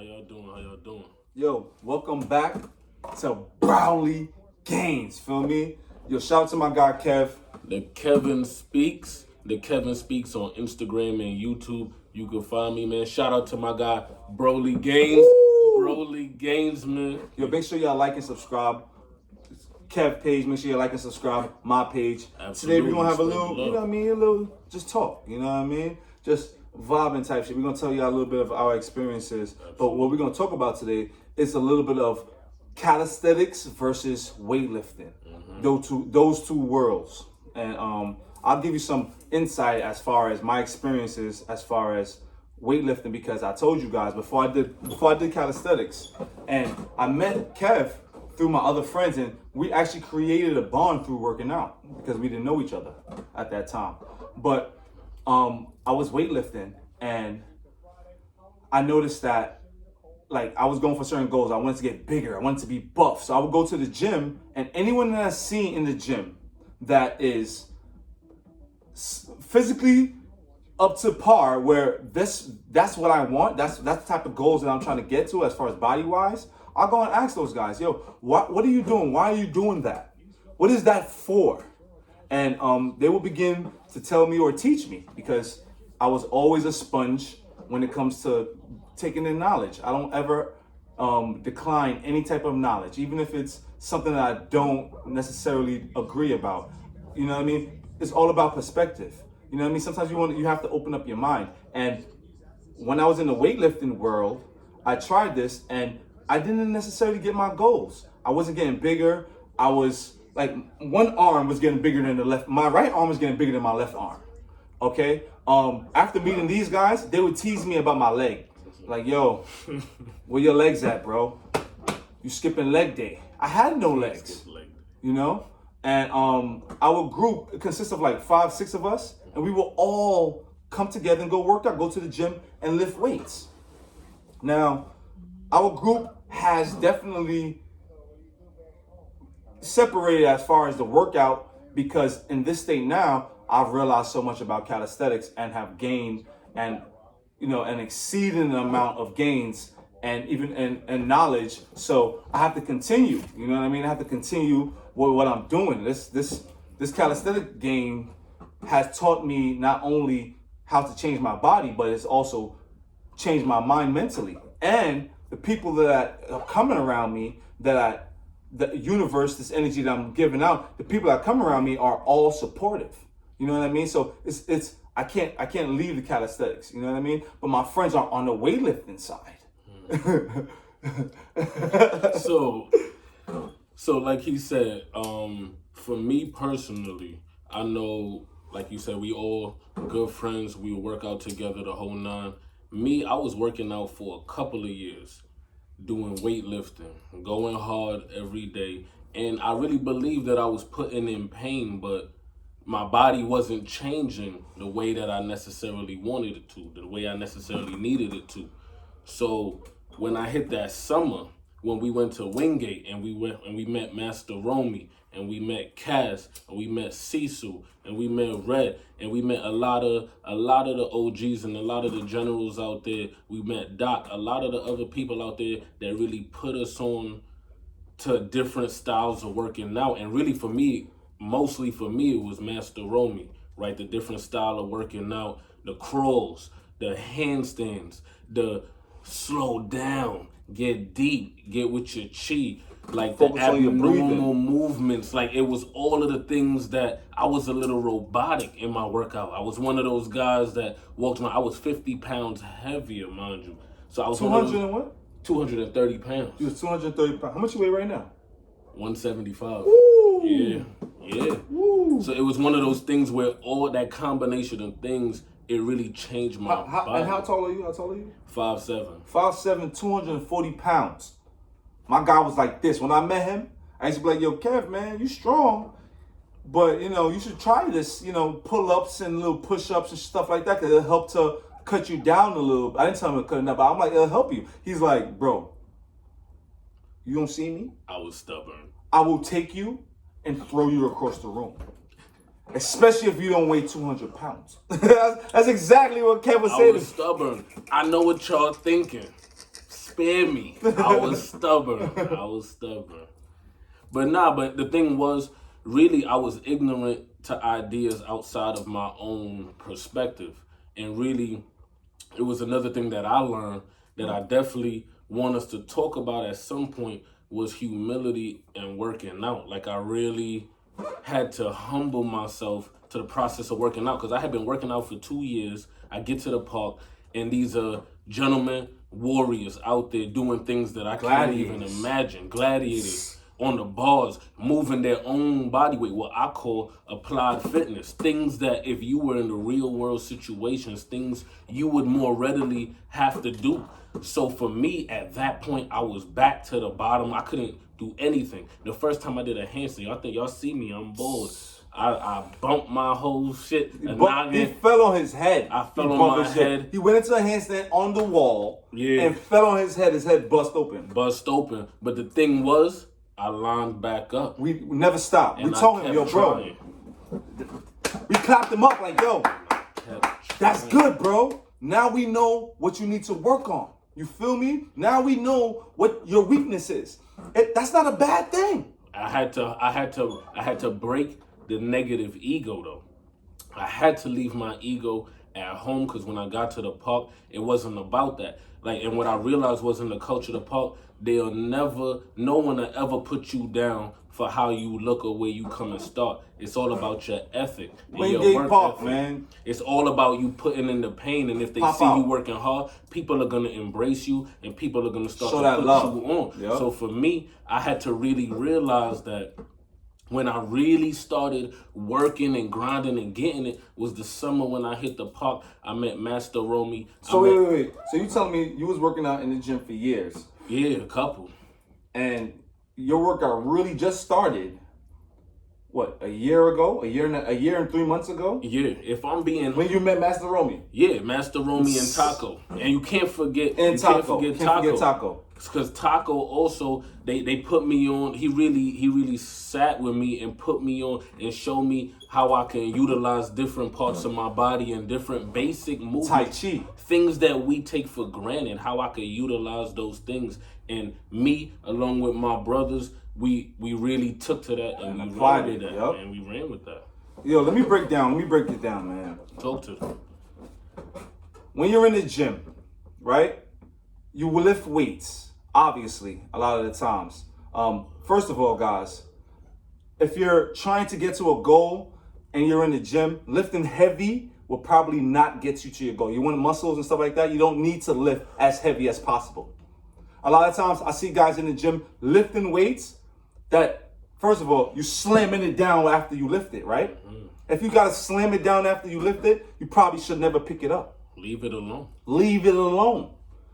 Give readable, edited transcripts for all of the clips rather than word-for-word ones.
y'all doing? How y'all doing? Yo, welcome back to Br0lygainz. Feel me? Yo, shout out to my guy Kev. The Kevin Speaks on Instagram and YouTube. You can find me, man. Shout out to my guy Br0lygainz. Br0lygainz, man. Yo, make sure y'all like and subscribe. Kev page, make sure you like and subscribe. My page. Absolutely. Today we're gonna have a little, you know what I mean? A little just talk, you know what I mean? Just vibing type shit. We're gonna tell you a little bit of our experiences. Absolutely. But what we're gonna talk about today is a little bit of calisthenics versus weightlifting. Those two worlds. And I'll give you some insight as far as my experiences as far as weightlifting, because I told you guys before I did calisthenics, and I met Kev through my other friends, and we actually created a bond through working out because we didn't know each other at that time. But I was weightlifting, and I noticed that like I was going for certain goals. I wanted to get bigger. I wanted to be buff. So I would go to the gym, and anyone that I see in the gym that is physically up to par, where that's what I want. That's the type of goals that I'm trying to get to as far as body wise. I'll go and ask those guys, yo, what are you doing? Why are you doing that? What is that for? And they will begin to tell me or teach me, because I was always a sponge when it comes to taking in knowledge. I don't ever decline any type of knowledge, even if it's something that I don't necessarily agree about. You know what I mean? It's all about perspective. You know what I mean? Sometimes you have to open up your mind. And when I was in the weightlifting world, I tried this and I didn't necessarily get my goals. I wasn't getting bigger. I was like, one arm was getting bigger than the left. My right arm was getting bigger than my left arm. Okay. After meeting these guys, they would tease me about my leg. Like, yo, where your legs at, bro? You skipping leg day. I had no legs, you know? And our group consists of like 5, 6 of us, and we will all come together and go work out, go to the gym and lift weights. Now, our group has definitely separated as far as the workout, because in this state now, I've realized so much about calisthenics and have gained and, you know, an exceeding amount of gains and even and knowledge. So I have to continue, you know what I mean? I have to continue with what I'm doing. This calisthenic game has taught me not only how to change my body, but it's also changed my mind mentally. And the people that are coming around me, the universe, this energy that I'm giving out, the people that come around me are all supportive. You know what I mean? So it's I can't leave the calisthenics. You know what I mean? But my friends are on the weightlifting side. So like he said, for me personally, I know, like you said, we all good friends. We work out together the whole nine. Me, I was working out for a couple of years, doing weightlifting, going hard every day. And I really believed that I was putting in pain, but my body wasn't changing the way that I necessarily wanted it to, the way I necessarily needed it to. So when I hit that summer, when we went to Wingate and we met Master Romy, and we met Kaz, and we met Cecil, and we met Red, and we met a lot of the OGs and a lot of the generals out there. We met Doc, a lot of the other people out there that really put us on to different styles of working out. And really for me, mostly for me, it was Master Romy, right? The different style of working out, the crawls, the handstands, the slow down, get deep, get with your chi, like the abnormal movements. Like it was all of the things that I was a little robotic in my workout. I was one of those guys that walked around. I was 50 pounds heavier, mind you. So I was 200 and what? 230 pounds. You was 230 pounds. How much you weigh right now? 175. Ooh. Yeah. Ooh. So it was one of those things where all that combination of things, it really changed my body. And how tall are you? 5'7". 5'7", 240 pounds. My guy was like this. When I met him, I used to be like, yo, Kev, man, you strong. But, you know, you should try this, you know, pull-ups and little push-ups and stuff like that, because it'll help to cut you down a little. I didn't tell him to cut it down, but I'm like, it'll help you. He's like, bro, you don't see me? I was stubborn. I will take you and throw you across the room. Especially if you don't weigh 200 pounds. That's exactly what Kev was saying. I was stubborn. I know what y'all thinking. spare me. I was stubborn. But the thing was, really, I was ignorant to ideas outside of my own perspective. And really, it was another thing that I learned that I definitely want us to talk about at some point was humility and working out. Like, I really had to humble myself to the process of working out, because I had been working out for 2 years. I get to the park, and these are gentlemen, warriors out there doing things that I can't even imagine. Gladiators on the bars, moving their own body weight, what I call applied fitness. Things that if you were in the real world situations, things you would more readily have to do. So for me, at that point, I was back to the bottom. I couldn't do anything. The first time I did a handstand, I think y'all see me, I'm bald. I bumped my whole shit. He fell on his head. I fell on my head. He went into a handstand on the wall and fell on his head. His head bust open. But the thing was, I lined back up. We never stopped. We told him, yo, bro. We clapped him up like, yo, that's good, bro. Now we know what you need to work on. You feel me? Now we know what your weakness is. That's not a bad thing. I had to break the negative ego, though. I had to leave my ego at home, because when I got to the park, it wasn't about that. Like, and what I realized was, in the culture of the park, no one will ever put you down for how you look or where you come and start. It's all about your ethic and your work ethic. Man. It's all about you putting in the pain, and if they see you working hard, people are gonna embrace you, and people are gonna start to put you on. Yep. So for me, I had to really realize that when I really started working and grinding and getting it was the summer when I hit the park. I met Master Romy. So wait. So you telling me you was working out in the gym for years? Yeah, a couple. And your workout really just started, what, a year ago? A year and 3 months ago? Yeah, if I'm being... When you met Master Romy? Yeah, Master Romy and Taco. And you can't forget... Can't forget Taco. Because Taco also, they put me on, he really sat with me and put me on and showed me how I can utilize different parts of my body and different basic movements. Tai Chi. Things that we take for granted, how I could utilize those things. And me, along with my brothers, we really took to that and we ran with that. Yep. And we ran with that. Yo, let me break it down, man. Talk to them. When you're in the gym, right, you will lift weights, obviously, a lot of the times. First of all, guys, if you're trying to get to a goal and you're in the gym, lifting heavy will probably not get you to your goal. You want muscles and stuff like that, you don't need to lift as heavy as possible. A lot of times I see guys in the gym lifting weights that, first of all, you slamming it down after you lift it, right? Mm-hmm. If you gotta slam it down after you lift it, you probably should never pick it up. Leave it alone. Leave it alone.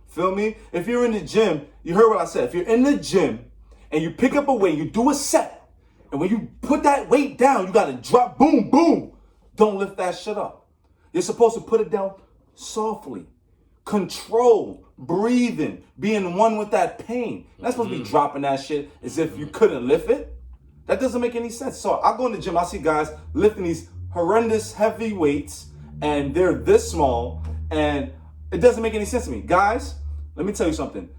Feel me? If you're in the gym, you heard what I said. If you're in the gym and you pick up a weight, you do a set, and when you put that weight down, you gotta drop, boom, boom. Don't lift that shit up. You're supposed to put it down softly. Control, breathing, being one with that pain. You're not supposed to be dropping that shit as if you couldn't lift it. That doesn't make any sense. So I go in the gym, I see guys lifting these horrendous heavy weights, and they're this small, and it doesn't make any sense to me. Guys, let me tell you something.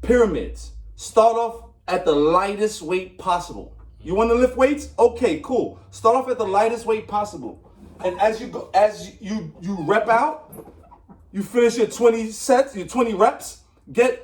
Pyramids. Start off at the lightest weight possible. You want to lift weights? Okay, cool. Start off at the lightest weight possible. And as you rep out, you finish your 20 sets, your 20 reps, get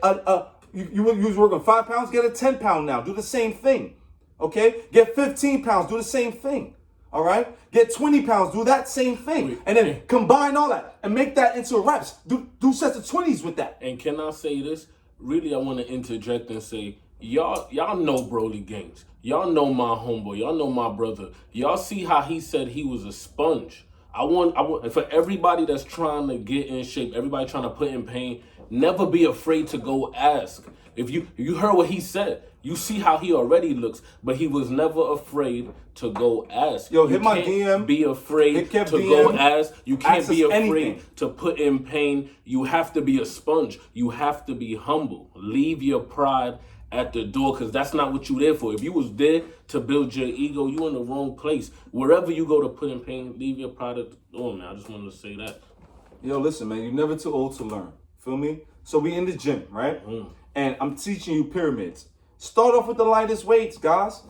you was working 5 pounds, get a 10 pound now. Do the same thing. Okay? Get 15 pounds, do the same thing. All right? Get 20 pounds, do that same thing. And then combine all that and make that into reps. Do sets of 20s with that. And can I say this? Really, I want to interject and say, y'all know Br0lygainz. Y'all know my homeboy. Y'all know my brother. Y'all see how he said he was a sponge. I want for everybody that's trying to get in shape, everybody trying to put in pain, never be afraid to go ask. If you heard what he said, you see how he already looks, but he was never afraid to go ask. Yo, hit my DM. Be afraid to go ask. You can't be afraid to put in pain. You have to be a sponge. You have to be humble. Leave your pride at the door, because that's not what you there for. If you was there to build your ego, you in the wrong place. Wherever you go to put in pain, leave your pride at the door, man. I just wanted to say that. Yo, listen, man, you're never too old to learn. Feel me? So we in the gym, right? And I'm teaching you pyramids. Start off with the lightest weights, guys.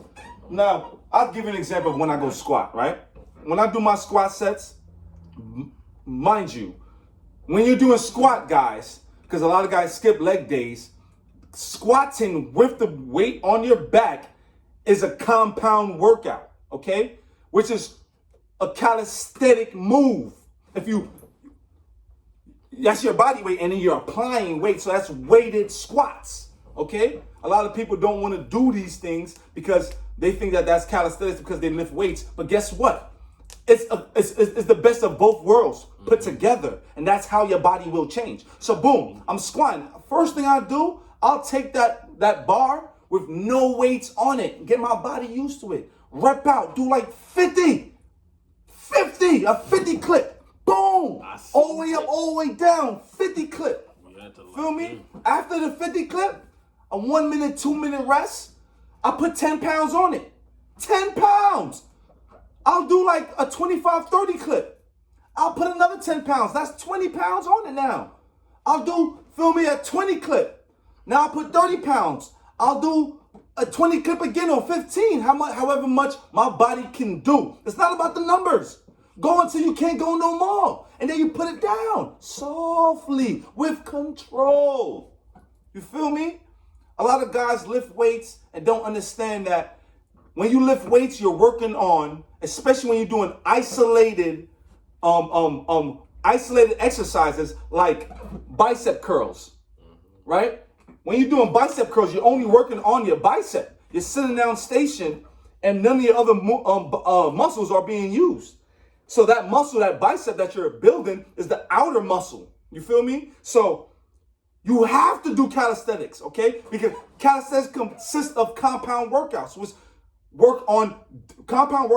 Now, I'll give you an example of when I go squat, right? When I do my squat sets, mind you, when you're doing squat, guys, because a lot of guys skip leg days, squatting with the weight on your back is a compound workout, okay? Which is a calisthenic move. That's your body weight, and then you're applying weight, so that's weighted squats, okay? A lot of people don't want to do these things because they think that that's calisthenics because they lift weights, but guess what? It's the best of both worlds put together, and that's how your body will change. So boom, I'm squatting. First thing I do, I'll take that bar with no weights on it, get my body used to it. Rep out, do like 50, a 50 clip. Boom, all the way up, all the way down, 50 clip. Feel me? After the 50 clip, a 1 minute, 2 minute rest, I put 10 pounds on it. 10 pounds. I'll do like a 25, 30 clip. I'll put another 10 pounds. That's 20 pounds on it now. I'll do, feel me, a 20 clip. Now I'll put 30 pounds. I'll do a 20 clip again or 15, however much my body can do. It's not about the numbers. Go until you can't go no more. And then you put it down softly with control. You feel me? A lot of guys lift weights and don't understand that when you lift weights, you're working on, especially when you're doing isolated exercises like bicep curls, right? When you're doing bicep curls, you're only working on your bicep. You're sitting down station and none of your other muscles are being used. So that muscle, that bicep that you're building is the outer muscle. You feel me? So you have to do calisthenics, okay? Because calisthenics consists of compound workouts, which compound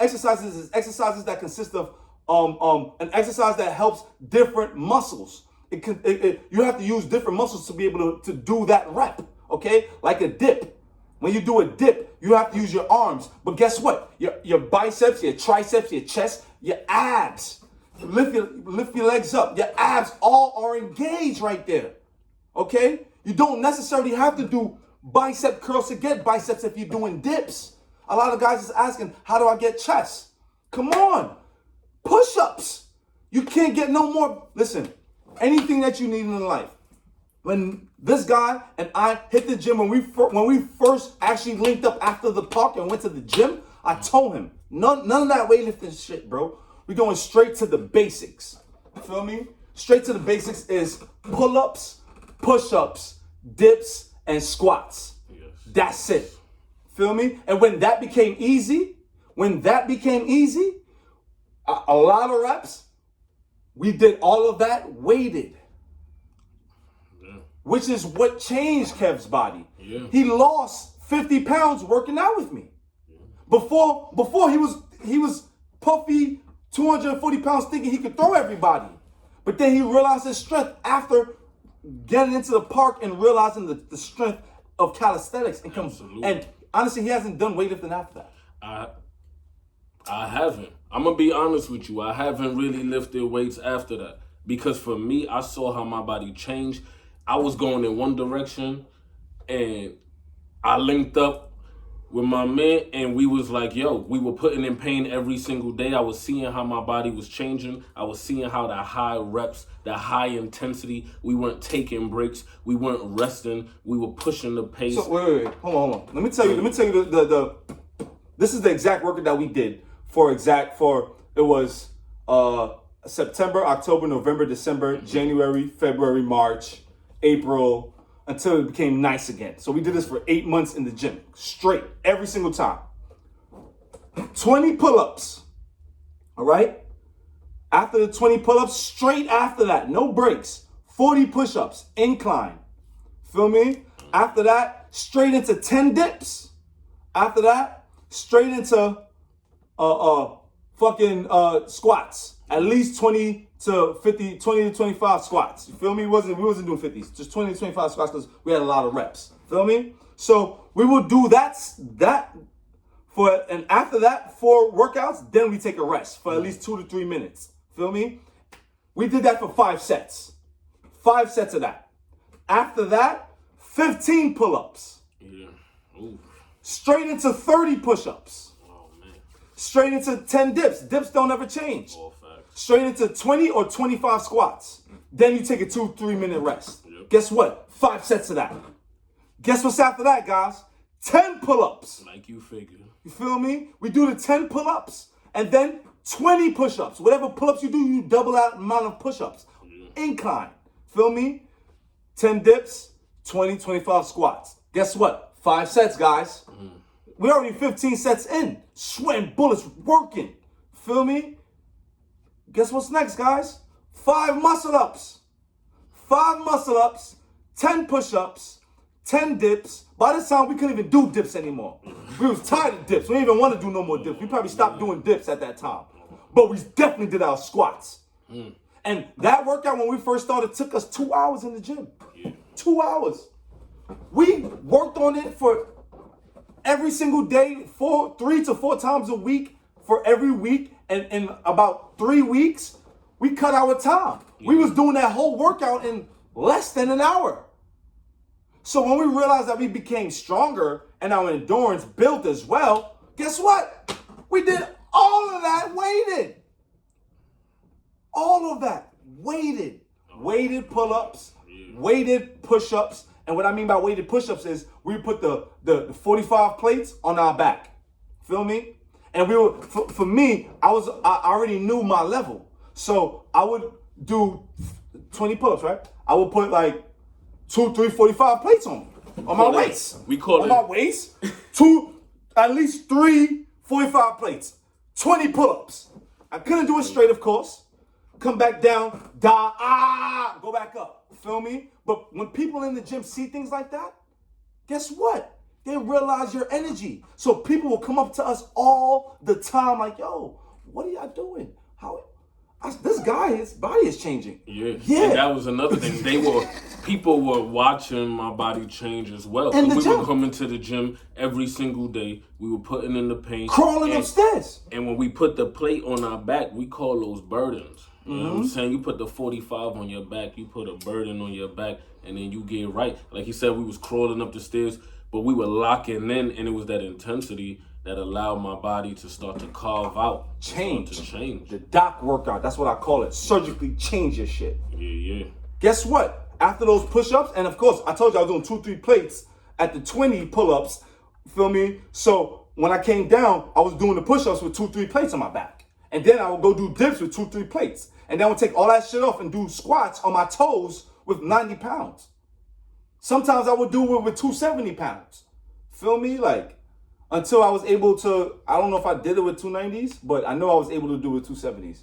exercises is exercises that consist of an exercise that helps different muscles. You have to use different muscles to be able to do that rep, okay? Like a dip. When you do a dip, you have to use your arms. But guess what? Your biceps, your triceps, your chest, your abs. Lift your legs up. Your abs all are engaged right there, okay? You don't necessarily have to do bicep curls to get biceps if you're doing dips. A lot of guys is asking, how do I get chest? Come on. Push-ups. You can't get no more. Listen, anything that you need in life. When this guy and I hit the gym, when we first actually linked up after the park and went to the gym, I told him, none of that weightlifting shit, bro. We're going straight to the basics. You feel me? Straight to the basics is pull-ups, push-ups, dips, and squats. Yes. That's it. Feel me? And when that became easy, a lot of reps, we did all of that weighted. Yeah. Which is what changed Kev's body. Yeah. He lost 50 pounds working out with me. Yeah. Before he was puffy, 240 pounds, thinking he could throw everybody. But then he realized his strength after getting into the park and realizing the strength of calisthenics. And honestly, he hasn't done weightlifting after that. I haven't. I'm going to be honest with you. I haven't really lifted weights after that. Because for me, I saw how my body changed. I was going in one direction and I linked up with my man and we was like, we were putting in pain every single day. I was seeing how my body was changing. I was seeing how the high reps, the high intensity, we weren't taking breaks. We weren't resting. We were pushing the pace. So wait. Hold on. Let me tell you this is the exact workout that we did it was September, October, November, December, January, February, March, April, until it became nice again. So we did this for 8 months in the gym, straight, every single time. 20 pull-ups, all right? After the 20 pull-ups, straight after that, no breaks, 40 push-ups, incline. Feel me? After that, straight into 10 dips. After that, straight into squats. At least 20 to 25 squats. You feel me? We wasn't doing 50s, just 20 to 25 squats because we had a lot of reps. Feel me? So we will do that and after that, 4 workouts, then we take a rest for at least 2 to 3 minutes. Feel me? We did that for 5 sets. 5 sets of that. After that, 15 pull-ups. Yeah. Ooh. Straight into 30 push-ups. Oh, man. Straight into 10 dips. Dips don't ever change. All facts. Straight into 20 or 25 squats. Then you take a 2-3 minute rest. Yep. Guess what? 5 sets of that. Guess what's after that, guys? 10 pull-ups. Like you figured. You feel me? We do the 10 pull-ups and then 20 push-ups. Whatever pull-ups you do, you double that amount of push-ups. Yeah. Incline. Feel me? 10 dips, 20, 25 squats. Guess what? 5 sets, guys. We're already 15 sets in. Sweating bullets, working. Feel me? Guess what's next, guys? 5 muscle-ups. 5 muscle-ups, 10 push-ups, 10 dips. By this time, we couldn't even do dips anymore. We was tired of dips. We didn't even want to do no more dips. We probably stopped doing dips at that time. But we definitely did our squats. And that workout, when we first started, took us 2 hours in the gym. 2 hours. We worked on it for every single day, 3 to 4 times a week for every week. And in about 3 weeks, we cut our time. We was doing that whole workout in less than an hour. So when we realized that we became stronger and our endurance built as well, guess what? We did all of that weighted. All of that weighted. Weighted pull-ups, weighted push-ups. And what I mean by weighted push-ups is we put the 45 plates on our back. Feel me? And we were, for me, I already knew my level. So I would do 20 pull-ups, right? I would put like 2, 3, 45 plates on my waist. We call it. On my waist, at least 3 45 plates, 20 pull-ups. I couldn't do it straight, of course. Come back down, go back up. Feel me? But when people in the gym see things like that, guess what? They realize your energy. So people will come up to us all the time like, yo, what are y'all doing? This guy, his body is changing. Yeah. And that was another thing. People were watching my body change as well. In the we gym. were coming to the gym every single day. We were putting in the paint. Crawling upstairs. And when we put the plate on our back, we call those burdens. You know what I'm saying? You put the 45 on your back, you put a burden on your back, and then you get right. Like you said, we was crawling up the stairs, but we were locking in, and it was that intensity that allowed my body to start to carve out. Change. Change. The doc workout, that's what I call it. Surgically change your shit. Yeah. Guess what? After those push-ups, and of course, I told you I was doing 2, 3 plates at the 20 pull-ups. Feel me? So when I came down, I was doing the push-ups with 2, 3 plates on my back. And then I would go do dips with 2, 3 plates. And then I would take all that shit off and do squats on my toes with 90 pounds. Sometimes I would do it with 270 pounds. Feel me? Like, until I was able to, I don't know if I did it with 290s, but I know I was able to do it with 270s.